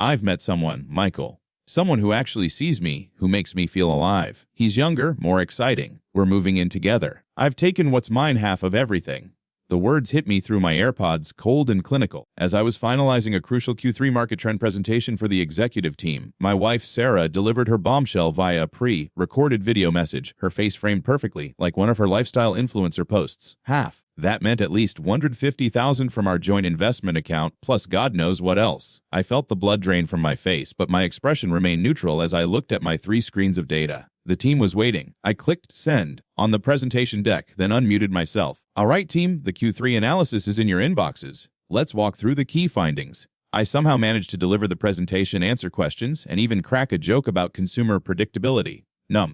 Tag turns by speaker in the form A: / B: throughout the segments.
A: I've met someone, Michael. Someone who actually sees me, who makes me feel alive. He's younger, more exciting. We're moving in together. I've taken what's mine half of everything. The words hit me through my AirPods, cold and clinical. As I was finalizing a crucial Q3 market trend presentation for the executive team, my wife, Sarah, delivered her bombshell via a pre-recorded video message, her face framed perfectly, like one of her lifestyle influencer posts. Half. That meant at least $150,000 from our joint investment account, plus God knows what else. I felt the blood drain from my face, but my expression remained neutral as I looked at my 3 screens of data. The team was waiting. I clicked send on the presentation deck, then unmuted myself. All right, team, the Q3 analysis is in your inboxes. Let's walk through the key findings. I somehow managed to deliver the presentation, answer questions, and even crack a joke about consumer predictability.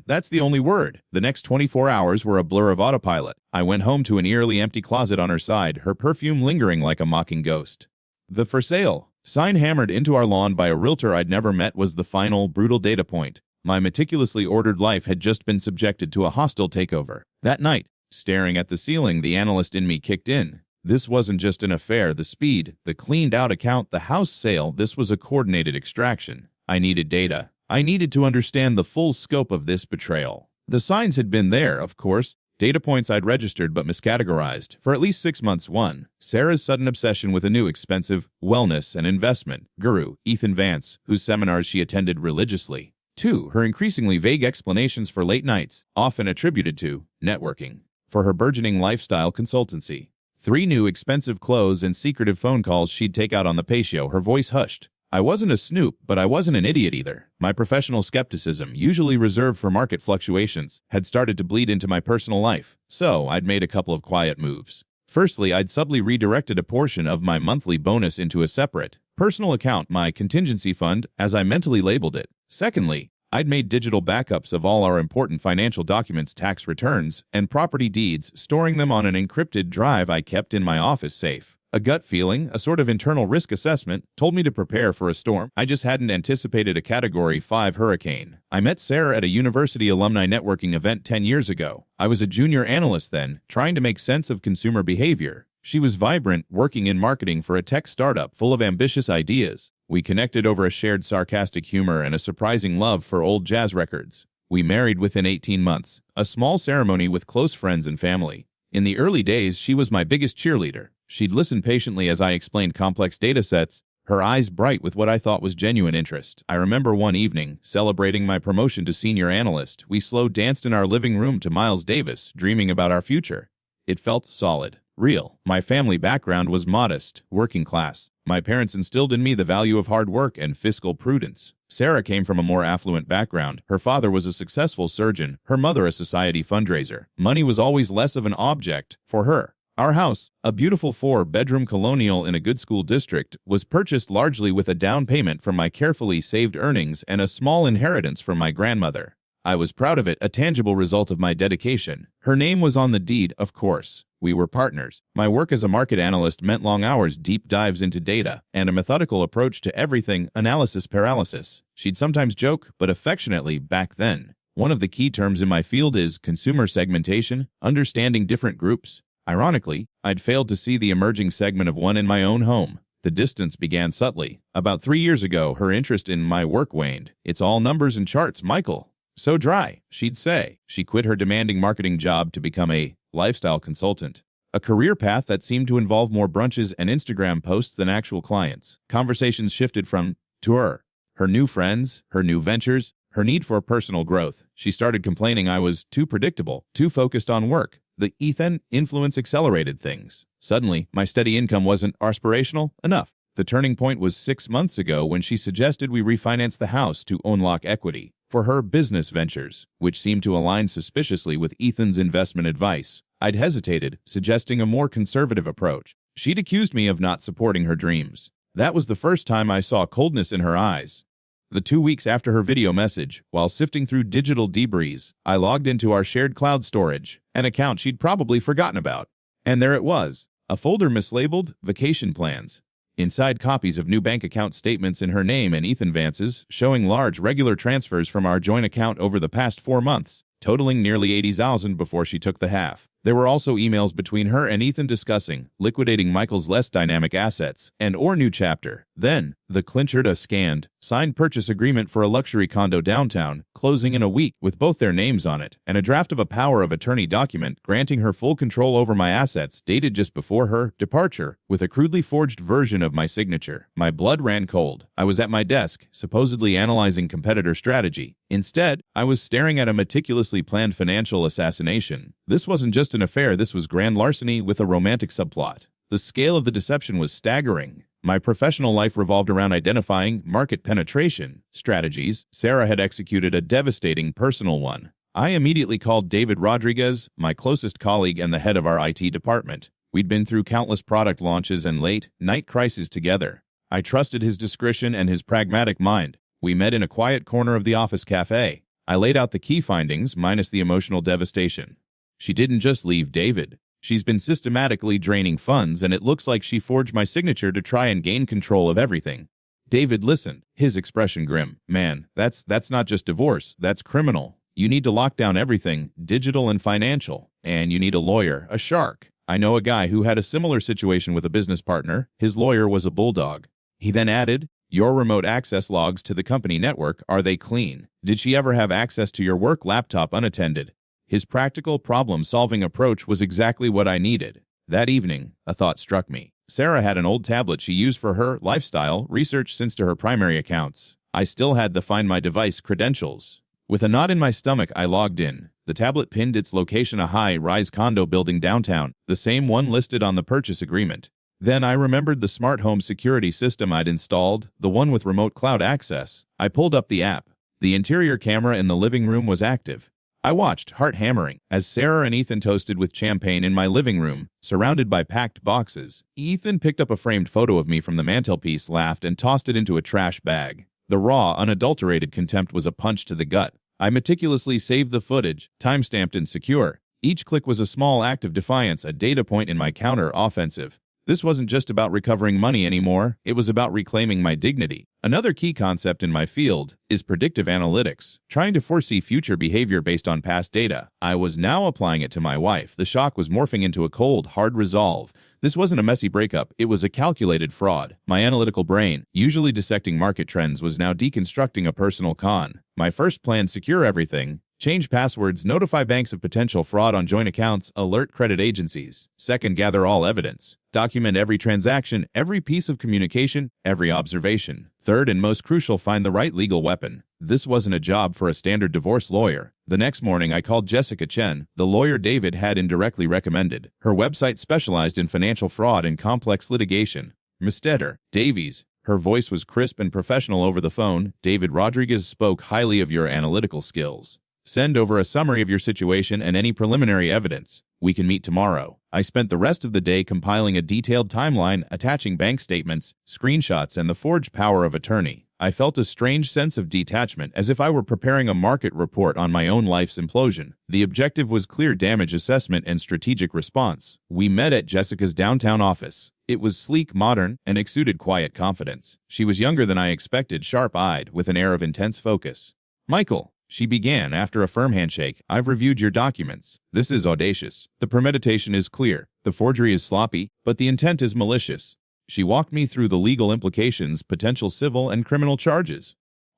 A: That's the only word. The next 24 hours were a blur of autopilot. I went home to an eerily empty closet on her side, her perfume lingering like a mocking ghost. The for sale sign hammered into our lawn by a realtor I'd never met was the final, brutal data point. My meticulously ordered life had just been subjected to a hostile takeover. That night, staring at the ceiling, the analyst in me kicked in. This wasn't just an affair, the speed, the cleaned-out account, the house sale, this was a coordinated extraction. I needed data. I needed to understand the full scope of this betrayal. The signs had been there, of course, data points I'd registered but miscategorized. For at least 6 months. 1. Sarah's sudden obsession with a new expensive wellness and investment guru, Ethan Vance, whose seminars she attended religiously. 2. Her increasingly vague explanations for late nights, often attributed to networking. For her burgeoning lifestyle consultancy. 3. New expensive clothes and secretive phone calls she'd take out on the patio, her voice hushed. I wasn't a snoop, but I wasn't an idiot either. My professional skepticism, usually reserved for market fluctuations, had started to bleed into my personal life. So, I'd made a couple of quiet moves. Firstly, I'd subtly redirected a portion of my monthly bonus into a separate, personal account, my contingency fund, as I mentally labeled it. Secondly, I'd made digital backups of all our important financial documents, tax returns, and property deeds, storing them on an encrypted drive I kept in my office safe. A gut feeling, a sort of internal risk assessment, told me to prepare for a storm. I just hadn't anticipated a Category 5 hurricane. I met Sarah at a university alumni networking event 10 years ago. I was a junior analyst then, trying to make sense of consumer behavior. She was vibrant, working in marketing for a tech startup full of ambitious ideas. We connected over a shared sarcastic humor and a surprising love for old jazz records. We married within 18 months, a small ceremony with close friends and family. In the early days, she was my biggest cheerleader. She'd listen patiently as I explained complex data sets, her eyes bright with what I thought was genuine interest. I remember one evening, celebrating my promotion to senior analyst, we slow danced in our living room to Miles Davis, dreaming about our future. It felt solid, real. My family background was modest, working class. My parents instilled in me the value of hard work and fiscal prudence. Sarah came from a more affluent background. Her father was a successful surgeon, her mother a society fundraiser. Money was always less of an object for her. Our house, a beautiful 4-bedroom colonial in a good school district, was purchased largely with a down payment from my carefully saved earnings and a small inheritance from my grandmother. I was proud of it, a tangible result of my dedication. Her name was on the deed, of course. We were partners. My work as a market analyst meant long hours, deep dives into data, and a methodical approach to everything, analysis paralysis. She'd sometimes joke, but affectionately, back then. One of the key terms in my field is consumer segmentation, understanding different groups. Ironically, I'd failed to see the emerging segment of one in my own home. The distance began subtly. About 3 years ago, her interest in my work waned. It's all numbers and charts, Michael. So dry, she'd say. She quit her demanding marketing job to become a lifestyle consultant. A career path that seemed to involve more brunches and Instagram posts than actual clients. Conversations shifted from to her new friends, her new ventures, her need for personal growth. She started complaining I was too predictable, too focused on work. The Ethan influence accelerated things. Suddenly, my steady income wasn't aspirational enough. The turning point was 6 months ago when she suggested we refinance the house to unlock equity for her business ventures, which seemed to align suspiciously with Ethan's investment advice. I'd hesitated, suggesting a more conservative approach. She'd accused me of not supporting her dreams. That was the first time I saw coldness in her eyes. The 2 weeks after her video message, while sifting through digital debris, I logged into our shared cloud storage, an account she'd probably forgotten about. And there it was, a folder mislabeled Vacation Plans. Inside, copies of new bank account statements in her name and Ethan Vance's, showing large regular transfers from our joint account over the past 4 months, totaling nearly $80,000 before she took the half. There were also emails between her and Ethan discussing liquidating Michael's less dynamic assets and/or new chapter. Then, the clincher: a scanned, signed purchase agreement for a luxury condo downtown, closing in a week, with both their names on it, and a draft of a power of attorney document granting her full control over my assets, dated just before her departure, with a crudely forged version of my signature. My blood ran cold. I was at my desk, supposedly analyzing competitor strategy. Instead, I was staring at a meticulously planned financial assassination. This wasn't just an affair, this was grand larceny with a romantic subplot. The scale of the deception was staggering. My professional life revolved around identifying market penetration strategies. Sarah had executed a devastating personal one. I immediately called David Rodriguez, my closest colleague and the head of our IT department. We'd been through countless product launches and late-night crises together. I trusted his discretion and his pragmatic mind. We met in a quiet corner of the office cafe. I laid out the key findings, minus the emotional devastation. She didn't just leave David. She's been systematically draining funds, and it looks like she forged my signature to try and gain control of everything. David listened, his expression grim. Man, that's not just divorce, that's criminal. You need to lock down everything, digital and financial. And you need a lawyer, a shark. I know a guy who had a similar situation with a business partner. His lawyer was a bulldog. He then added, your remote access logs to the company network, are they clean? Did she ever have access to your work laptop unattended? His practical, problem-solving approach was exactly what I needed. That evening, a thought struck me. Sarah had an old tablet she used for her lifestyle research synced to her primary accounts. I still had the Find My Device credentials. With a knot in my stomach, I logged in. The tablet pinned its location: a high-rise condo building downtown, the same one listed on the purchase agreement. Then I remembered the smart home security system I'd installed, the one with remote cloud access. I pulled up the app. The interior camera in the living room was active. I watched, heart hammering, as Sarah and Ethan toasted with champagne in my living room, surrounded by packed boxes. Ethan picked up a framed photo of me from the mantelpiece, laughed, and tossed it into a trash bag. The raw, unadulterated contempt was a punch to the gut. I meticulously saved the footage, time-stamped and secure. Each click was a small act of defiance, a data point in my counter-offensive. This wasn't just about recovering money anymore, it was about reclaiming my dignity. Another key concept in my field is predictive analytics, trying to foresee future behavior based on past data. I was now applying it to my wife. The shock was morphing into a cold, hard resolve. This wasn't a messy breakup, it was a calculated fraud. My analytical brain, usually dissecting market trends, was now deconstructing a personal con. My first plan: secure everything. Change passwords, notify banks of potential fraud on joint accounts, alert credit agencies. Second, gather all evidence. Document every transaction, every piece of communication, every observation. Third, and most crucial, find the right legal weapon. This wasn't a job for a standard divorce lawyer. The next morning, I called Jessica Chen, the lawyer David had indirectly recommended. Her website specialized in financial fraud and complex litigation. Mr. Davies. Her voice was crisp and professional over the phone. David Rodriguez spoke highly of your analytical skills. Send over a summary of your situation and any preliminary evidence. We can meet tomorrow. I spent the rest of the day compiling a detailed timeline, attaching bank statements, screenshots, and the forged power of attorney. I felt a strange sense of detachment, as if I were preparing a market report on my own life's implosion. The objective was clear: damage assessment and strategic response. We met at Jessica's downtown office. It was sleek, modern, and exuded quiet confidence. She was younger than I expected, sharp-eyed, with an air of intense focus. Michael, she began after a firm handshake, I've reviewed your documents. This is audacious. The premeditation is clear. The forgery is sloppy, but the intent is malicious. She walked me through the legal implications, potential civil and criminal charges.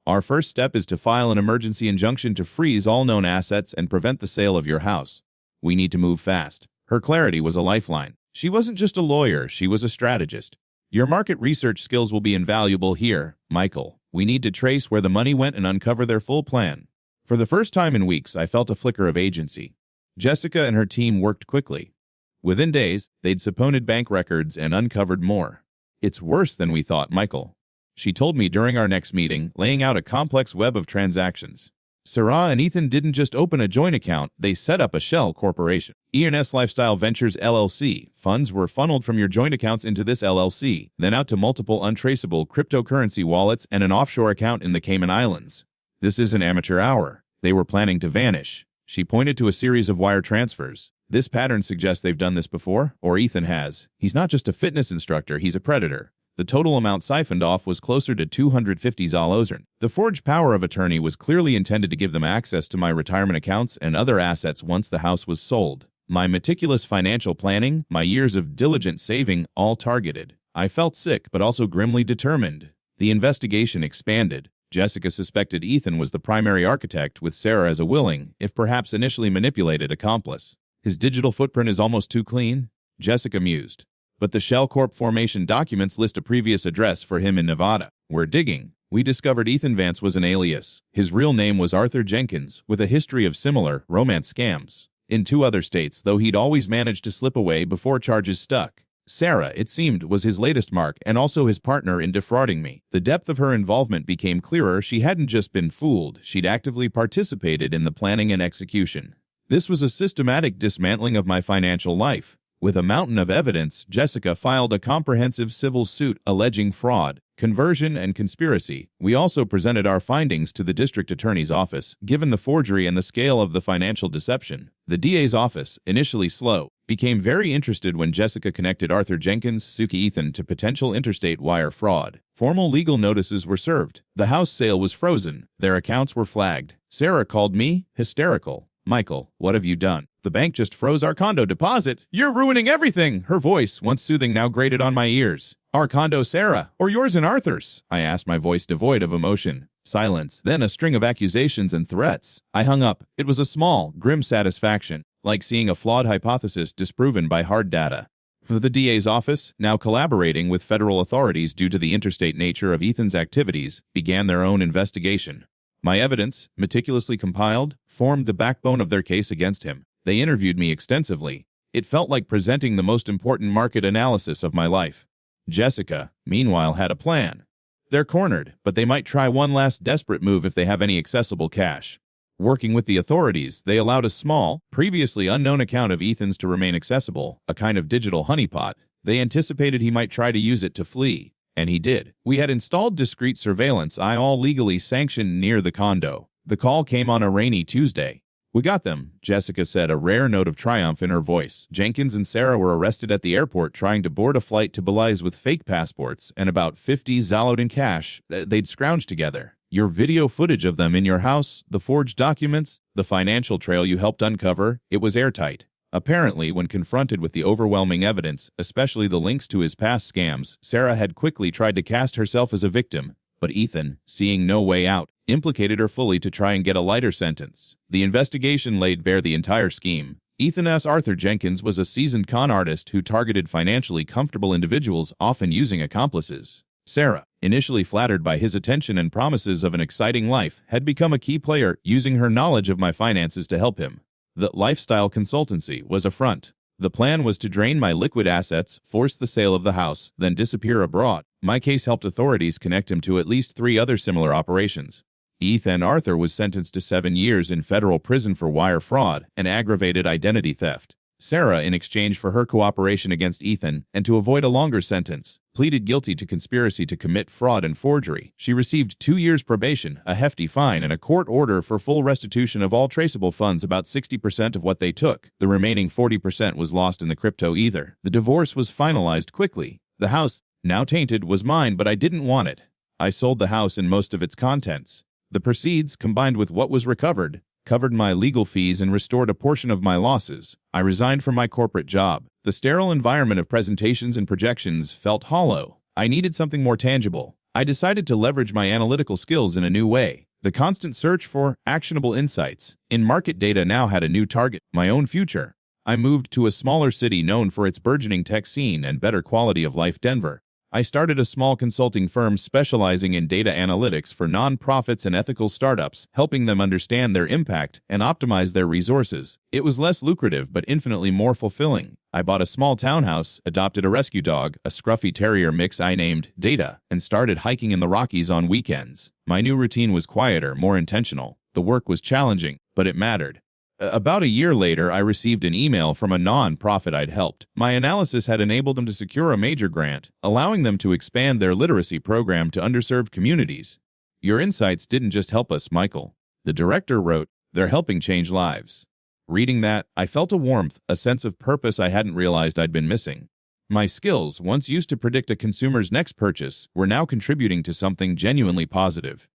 A: Our first step is to file an emergency injunction to freeze all known assets and prevent the sale of your house. We need to move fast. Her clarity was a lifeline. She wasn't just a lawyer, she was a strategist. Your market research skills will be invaluable here, Michael. We need to trace where the money went and uncover their full plan. For the first time in weeks, I felt a flicker of agency. Jessica and her team worked quickly. Within days, they'd subpoenaed bank records and uncovered more. It's worse than we thought, Michael. She told me during our next meeting, laying out a complex web of transactions. Sarah and Ethan didn't just open a joint account, they set up a shell corporation. E&S Lifestyle Ventures LLC. Funds were funneled from your joint accounts into this LLC, then out to multiple untraceable cryptocurrency wallets and an offshore account in the Cayman Islands. This is an amateur hour. They were planning to vanish. She pointed to a series of wire transfers. This pattern suggests they've done this before, or Ethan has. He's not just a fitness instructor, he's a predator. The total amount siphoned off was closer to $250,000. The forged power of attorney was clearly intended to give them access to my retirement accounts and other assets once the house was sold. My meticulous financial planning, my years of diligent saving, all targeted. I felt sick, but also grimly determined. The investigation expanded. Jessica suspected Ethan was the primary architect, with Sarah as a willing, if perhaps initially manipulated, accomplice. His digital footprint is almost too clean, Jessica mused. But the Shell Corp formation documents list a previous address for him in Nevada. We're digging. We discovered Ethan Vance was an alias. His real name was Arthur Jenkins, with a history of similar romance scams in 2 other states, though he'd always managed to slip away before charges stuck. Sarah, it seemed, was his latest mark and also his partner in defrauding me. The depth of her involvement became clearer. She hadn't just been fooled, she'd actively participated in the planning and execution. This was a systematic dismantling of my financial life. With a mountain of evidence, Jessica filed a comprehensive civil suit alleging fraud, conversion, and conspiracy. We also presented our findings to the district attorney's office. Given the forgery and the scale of the financial deception, the DA's office, initially slow, became very interested when Jessica connected Arthur Jenkins, Suki Ethan to potential interstate wire fraud. Formal legal notices were served. The house sale was frozen. Their accounts were flagged. Sarah called me, hysterical. Michael, what have you done? The bank just froze our condo deposit. You're ruining everything. Her voice, once soothing, now grated on my ears. Our condo, Sarah, or yours and Arthur's? I asked, my voice devoid of emotion. Silence, then a string of accusations and threats. I hung up. It was a small, grim satisfaction, like seeing a flawed hypothesis disproven by hard data. The DA's office, now collaborating with federal authorities due to the interstate nature of Ethan's activities, began their own investigation. My evidence, meticulously compiled, formed the backbone of their case against him. They interviewed me extensively. It felt like presenting the most important market analysis of my life. Jessica, meanwhile, had a plan. They're cornered, but they might try one last desperate move if they have any accessible cash. Working with the authorities, they allowed a small, previously unknown account of Ethan's to remain accessible, a kind of digital honeypot. They anticipated he might try to use it to flee. And he did. We had installed discreet surveillance, all legally sanctioned, near the condo. The call came on a rainy Tuesday. We got them, Jessica said, a rare note of triumph in her voice. Jenkins and Sarah were arrested at the airport trying to board a flight to Belize with fake passports and about 50 zaloed in cash they'd scrounged together. Your video footage of them in your house, the forged documents, the financial trail you helped uncover, it was airtight. Apparently, when confronted with the overwhelming evidence, especially the links to his past scams, Sarah had quickly tried to cast herself as a victim. But Ethan, seeing no way out, implicated her fully to try and get a lighter sentence. The investigation laid bare the entire scheme. Ethan S. Arthur Jenkins was a seasoned con artist who targeted financially comfortable individuals, often using accomplices. Sarah, initially flattered by his attention and promises of an exciting life, had become a key player, using her knowledge of my finances to help him. The lifestyle consultancy was a front. The plan was to drain my liquid assets, force the sale of the house, then disappear abroad. My case helped authorities connect him to at least 3 other similar operations. Ethan Arthur was sentenced to 7 years in federal prison for wire fraud and aggravated identity theft. Sarah, in exchange for her cooperation against Ethan and to avoid a longer sentence, pleaded guilty to conspiracy to commit fraud and forgery. She received 2 years probation, a hefty fine, and a court order for full restitution of all traceable funds, about 60% of what they took. The remaining 40% was lost in the crypto ether. The divorce was finalized quickly. The house, now tainted, was mine, but I didn't want it. I sold the house and most of its contents. The proceeds, combined with what was recovered, covered my legal fees and restored a portion of my losses. I resigned from my corporate job. The sterile environment of presentations and projections felt hollow. I needed something more tangible. I decided to leverage my analytical skills in a new way. The constant search for actionable insights in market data now had a new target: my own future. I moved to a smaller city known for its burgeoning tech scene and better quality of life, Denver. I started a small consulting firm specializing in data analytics for nonprofits and ethical startups, helping them understand their impact and optimize their resources. It was less lucrative but infinitely more fulfilling. I bought a small townhouse, adopted a rescue dog, a scruffy terrier mix I named Data, and started hiking in the Rockies on weekends. My new routine was quieter, more intentional. The work was challenging, but it mattered. About a year later, I received an email from a non-profit I'd helped. My analysis had enabled them to secure a major grant, allowing them to expand their literacy program to underserved communities. Your insights didn't just help us, Michael. The director wrote, they're helping change lives. Reading that, I felt a warmth, a sense of purpose I hadn't realized I'd been missing. My skills, once used to predict a consumer's next purchase, were now contributing to something genuinely positive.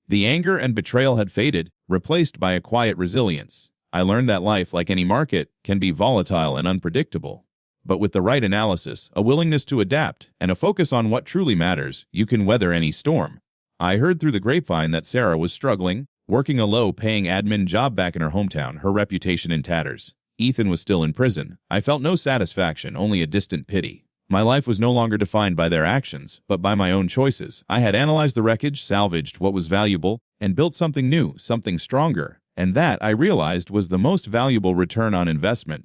A: The anger and betrayal had faded, replaced by a quiet resilience. I learned that life, like any market, can be volatile and unpredictable. But with the right analysis, a willingness to adapt, and a focus on what truly matters, you can weather any storm. I heard through the grapevine that Sarah was struggling, working a low-paying admin job back in her hometown, her reputation in tatters. Ethan was still in prison. I felt no satisfaction, only a distant pity. My life was no longer defined by their actions, but by my own choices. I had analyzed the wreckage, salvaged what was valuable, and built something new, something stronger. And that, I realized, was the most valuable return on investment